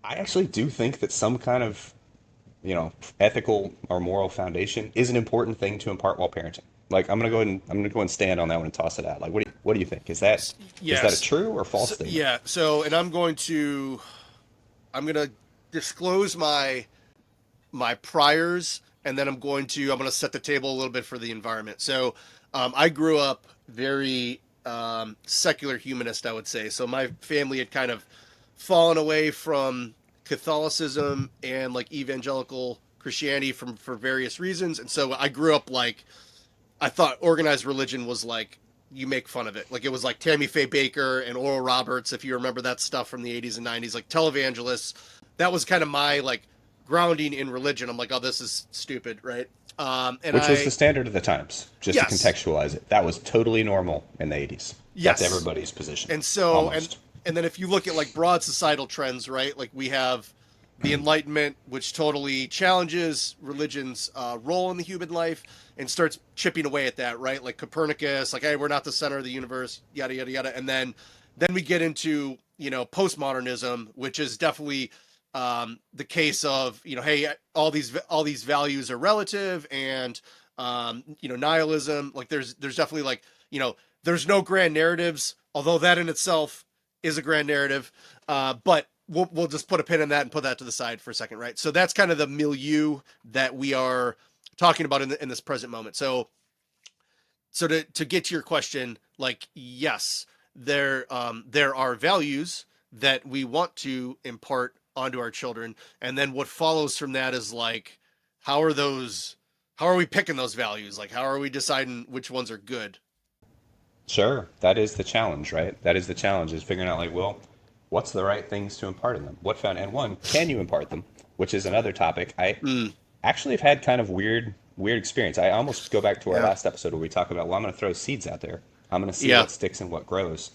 I actually do think that some kind of, ethical or moral foundation is an important thing to impart while parenting. Like I'm gonna go and stand on that one and toss it out. Like what do you think? Is that a Yes. true or false So, statement? yeah. So, and I'm going to disclose my priors, and then I'm going to set the table a little bit for the environment. So, I grew up very secular humanist, I would say. So my family had kind of fallen away from Catholicism and like evangelical Christianity from for various reasons, and so I grew up like I thought organized religion was like you make fun of it. Like it was like Tammy Faye Baker and Oral Roberts, if you remember that stuff from the 80s and 90s, like televangelists. That was kind of my like grounding in religion. I'm like, oh, this is stupid, right? And Which was the I, standard of the times, just to yes, contextualize it. That was totally normal in the 80s. That's yes. everybody's position, And so, almost. and then if you look at like broad societal trends, right? Like we have the Enlightenment, which totally challenges religion's role in the human life and starts chipping away at that, right? Like Copernicus, like, hey, we're not the center of the universe, yada yada yada. And then we get into postmodernism, which is definitely the case of hey, all these values are relative, and nihilism. Like there's definitely like there's no grand narratives, although that in itself is a grand narrative. But we'll just put a pin in that and put that to the side for a second, right? So that's kind of the milieu that we are talking about in this present moment. So to get to your question, like yes, there are values that we want to impart onto our children, and then what follows from that is like how are those how are we picking those values? Like how are we deciding which ones are good? Sure, that is the challenge, right? That is the challenge, is figuring out like, well, what's the right things to impart in them? What found and one, can you impart them? Which is another topic. I Mm, actually have had kind of weird experience. I almost go back to our yeah. last episode where we talk about, well, I'm going to throw seeds out there. I'm going to see Yeah. what sticks and what grows.